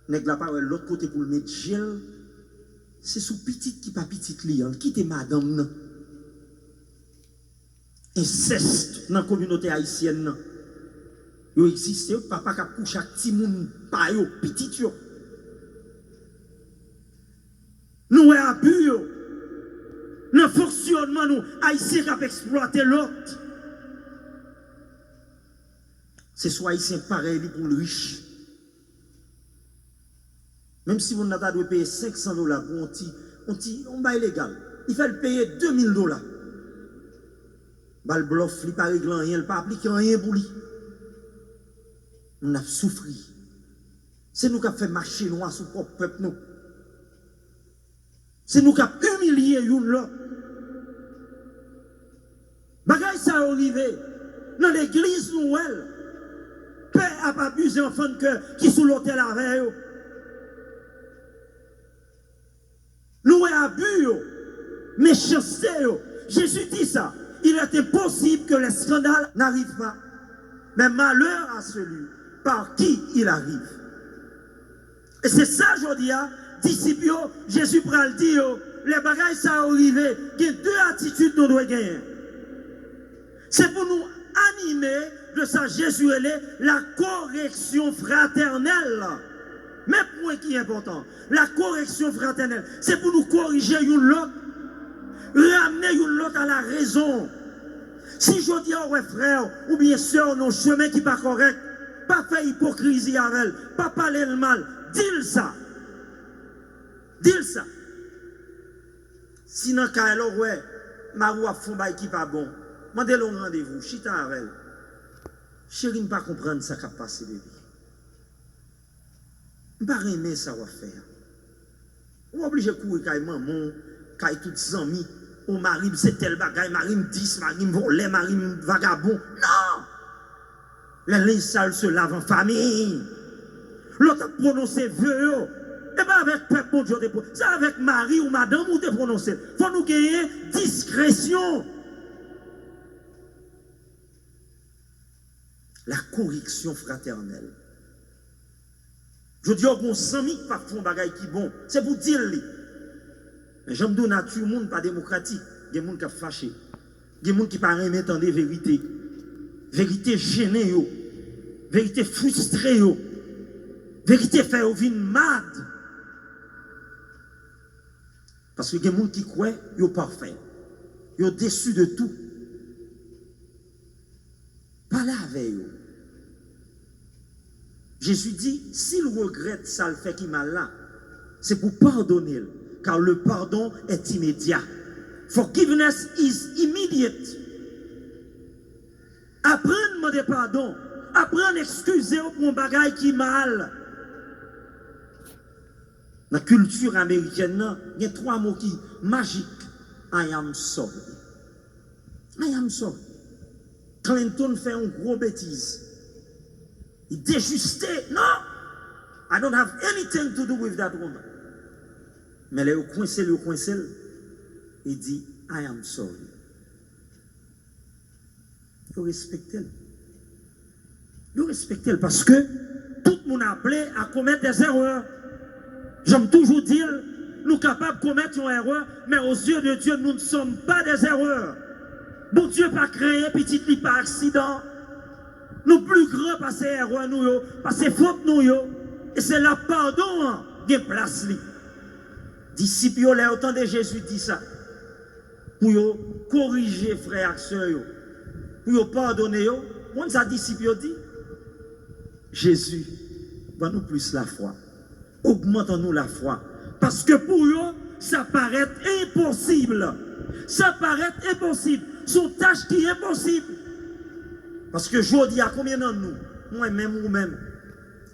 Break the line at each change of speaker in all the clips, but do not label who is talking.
nèg la pas l'autre côté pour le mettre gel, c'est sous petite qui pas petite li, quitte madame nan. Inceste dans la communauté haïtienne. Il existe, papa qui a couché avec petit moun pa yo, petit yo. Nous avons abus, le fonctionnement, nous, haïtiens qui a exploité l'autre. C'est soit haïtien pareil pour le riche. Même si vous n'avez pas payer $500 pour un bail légal, il faut le payer $2000. Le bluff, il ne pas régler rien, il ne pas appliquer rien pour lui. On a souffert. C'est nous qui avons fait marcher noir sous propre peuple. C'est nous qui avons humilié l'autre. Bagay ça arrivé dans l'église nouvelle. Père a pas abusé enfant de cœur qui sous l'hôtel avec eux. Nous abus, méchanceté. Jésus dit ça. Il est impossible que les scandales n'arrivent pas. Mais malheur à celui par qui il arrive. Et c'est ça, je dis, disciples, Jésus prend le dire, les bagages ça arrivé, il y a deux attitudes que nous devons gagner. C'est pour nous animer de ça, Jésus, la correction fraternelle. Mais point qui est important, la correction fraternelle, c'est pour nous corriger l'autre, ramener l'autre à la raison. Si je dis à frère ou bien soeur, nos chemins qui ne sont pas corrects, pas faire hypocrisie avec elle, pas parler le mal, dis-le ça. Dis-le ça. Sinon, quand elle ouais, ma roue a fond qui pas bon, mandez-le un rendez-vous, chita avec elle. Chérie, je ne pas comprendre ça qui a passé de vie. Je ne pas aimer ça va faire. On est obligé de courir quand maman, quand toutes les amis, au mari, c'est tel bagaille, mari me 10, mari me volé, mari me vagabond. Non! Les linges sales se lavent en famille. L'autre a prononcé vœu. Et pas avec peuple, mon Dieu, c'est avec mari ou madame ou te prononcer. Il faut nous gagner discrétion. La correction fraternelle. Je dis au bon sami qui pas font bagaille qui bon, c'est pour dire lui. Mais j'aime dire nature monde pas démocratique, il y a des gens qui sont fâchés. Il y a des gens qui pas aimer entendre vérité. Vérité gênée yo. Vérité frustrée yo. Vérité fait au vin mad. Parce que il y a des gens qui croient yo parfait. Yo déçu de tout. Pas là avec eux. Jésus dit, s'il regrette ça le fait qu'il m'a là, c'est pour pardonner, car le pardon est immédiat. Forgiveness is immediate. Apprendre à demander pardon, apprendre à excuser pour un bagage qui mal. Dans la culture américaine, il y a 3 mots qui magiques. I am sorry. I am sorry. Clinton fait une grosse bêtise. Il déjustait. Non! I don't have anything to do with that woman. Mais là, il coincé. Il dit, I am sorry. Il faut respecter. Il faut respecter parce que tout le monde a appelé à commettre des erreurs. J'aime toujours dire, nous sommes capables de commettre une erreur, mais aux yeux de Dieu, nous ne sommes pas des erreurs. Bon Dieu pas créé petit lit par accident. Nous plus grands par ces erreurs, nous, par ces fautes, nous, et c'est la pardon qui est place. Disciples, autant de Jésus dit ça. Pour corriger frères et sœurs, pour pardonner, on sa disciple dit Jésus, donne-nous plus la foi. Augmentons-nous la foi. Parce que pour eux, ça paraît impossible. Ça paraît impossible. Son tâche qui est impossible. Parce que je dis à combien d'entre nous, moi-même ou même,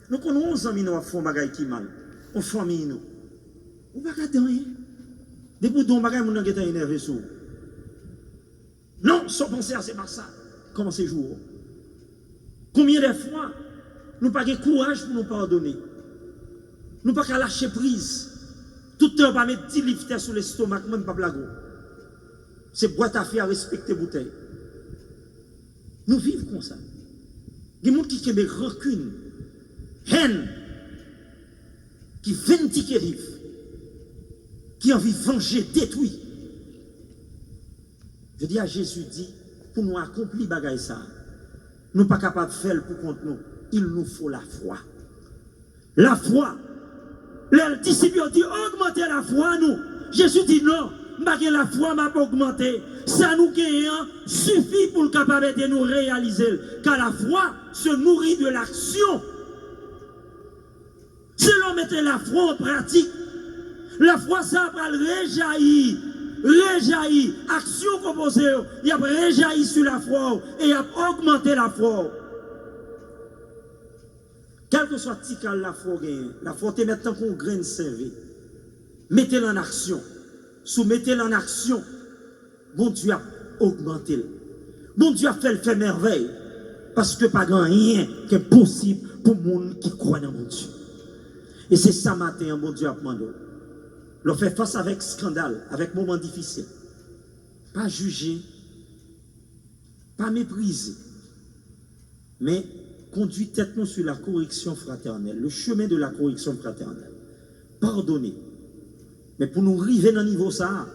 nous connaissons amis nous font des choses qui mal. On famille nous. On ne va pas rien. Depuis qu'on va nous être énervé sur. Non, sans penser à c'est pas ça. Comment c'est jour? Combien de fois nous n'avons pas de courage pour nous pardonner? Nous n'avons pas lâcher prise. Tout le temps, pas mettre 10 livres sur l'estomac, même pas blague. C'est boîte à faire à respecter bouteille. Nous vivons comme ça. Il y a des gens qui ont des rancune, haine. qui vindicatif, qui a envie de venger, détruire. Je dis à Jésus, dit, pour nous accomplir bagaille ça, nous ne sommes pas capables de faire pour contre nous. Il nous faut la foi. La foi. Les disciples ont dit, augmentez la foi, nous. Jésus dit non, la foi m'a pas augmenté. Ça nous gagne suffit pour le capable de nous réaliser. Car la foi se nourrit de l'action. Si l'on mettait la foi en pratique, la foi, ça va réjaillir. Réjaillir. Action proposée, il y a réjailli sur la foi et il y a augmenté la foi. Quel que soit le la foi te maintenant qu'on graine servi. Mettez-le en action. Soumettez-le en action. Bon Dieu a augmenté. Bon Dieu a fait merveille. Parce que pas grand rien qui est possible pour les gens qui croient dans mon Dieu. Et c'est ça matin, bon Dieu a demandé. L'on fait face avec scandale, avec moments difficiles. Pas juger, pas mépriser, mais conduire tête nous sur la correction fraternelle, le chemin de la correction fraternelle. Pardonner. Mais pour nous arriver dans le niveau ça,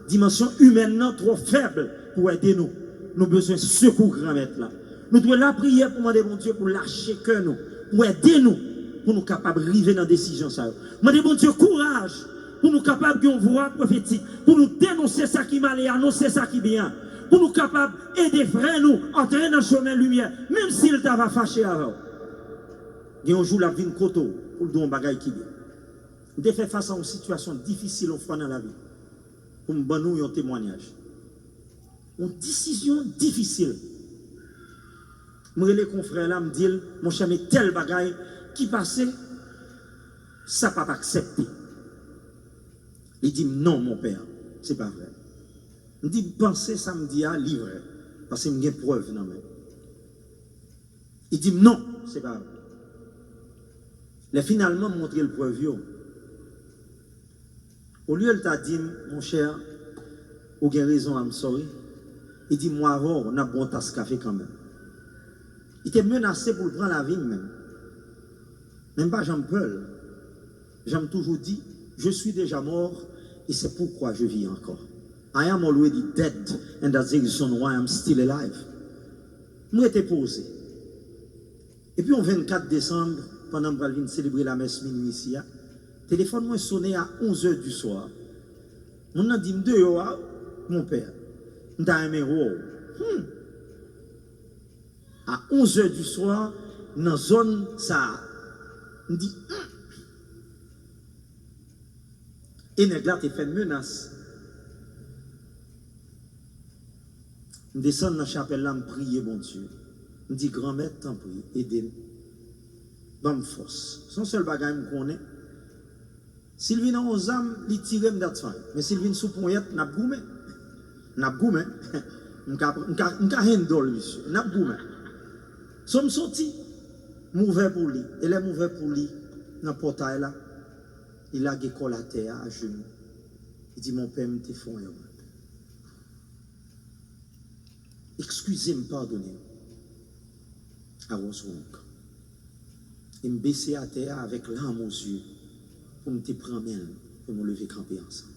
dimension humaine non trop faible pour aider nous. Nous avons besoin de secours grand maître là. Nous devons la prière pour demander mon Dieu pour lâcher que nous, pour aider nous, pour nous capables d'arriver dans la décision ça. Demander mon Dieu courage pour nous capables de voix prophétique, pour nous dénoncer ça qui mal et annoncer ça qui bien, pour nous capables d'aider frères nous entrer dans le chemin de lumière, même s'il t'a fâché avant. Il y a un jour la vie de coteau pour le bagage qui bien. Nous devons faire face à une situation difficile au fond dans la vie. Pour nous donner un témoignage. Une décision difficile. Moi, les confrères là me disent, mon cher, mais tel bagage qui passait, ça ne peut pas accepter. Il dit, non, mon père, ce n'est pas vrai. Il dit, pensez samedi à livre, parce que j'ai une preuve. Non, mais. Il dit, non, ce n'est pas vrai. Il a finalement montré le preuve. Au lieu, il t'a dit, mon cher, vous avez raison, I'm sorry. Il dit, moi, avant, on a bon tasse café quand même. Il était menacé pour prendre la vie même. Même pas j'en peux. J'aime toujours dit, je suis déjà mort et c'est pourquoi je vis encore. I am already dead and that's the reason why I'm still alive. Moi, j'étais posé. Et puis, au 24 décembre, pendant que je viens célébrer la messe minuit ici, le téléphone m'a sonné à 11h du soir. On a dit, mon père, je un numéro. À 11h du soir, dans la zone, ça, on dit, et Neglat a fait une menace. Je descends dans la chapelle là, je prie, bon Dieu. Je dis, grand-mère, t'en prie, aidez-nous. Bonne force. Son seul bagage, je connais. S'il vient aux âmes, il tire m'date fin. Mais s'il vient sous poignette, n'a goumé. N'a goumé. M'ka handle, monsieur. N'a goumé. Somme sorti, mauvais pour lui. Et les mauvais pour lui, dans le portail là, il a gécole à terre, à genoux. Il dit, mon père, m'te font. Excusez-moi, pardonnez-moi. I was wrong. Et me baisser à terre avec l'âme aux yeux pour me prendre main, pour nous lever camper ensemble.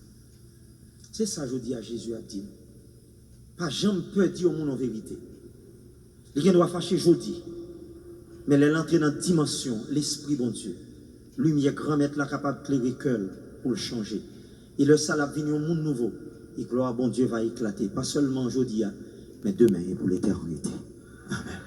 C'est ça que je dis à Jésus à dire. Pas jamais peut dire au monde en vérité. Il doit fâcher aujourd'hui. Mais elle entre dans la dimension, l'esprit bon Dieu. Lumière grand maître là capable de clairer cœur pour le changer. Et le salat vient au monde nouveau. Et gloire bon Dieu va éclater. Pas seulement aujourd'hui, mais demain et pour l'éternité. Amen.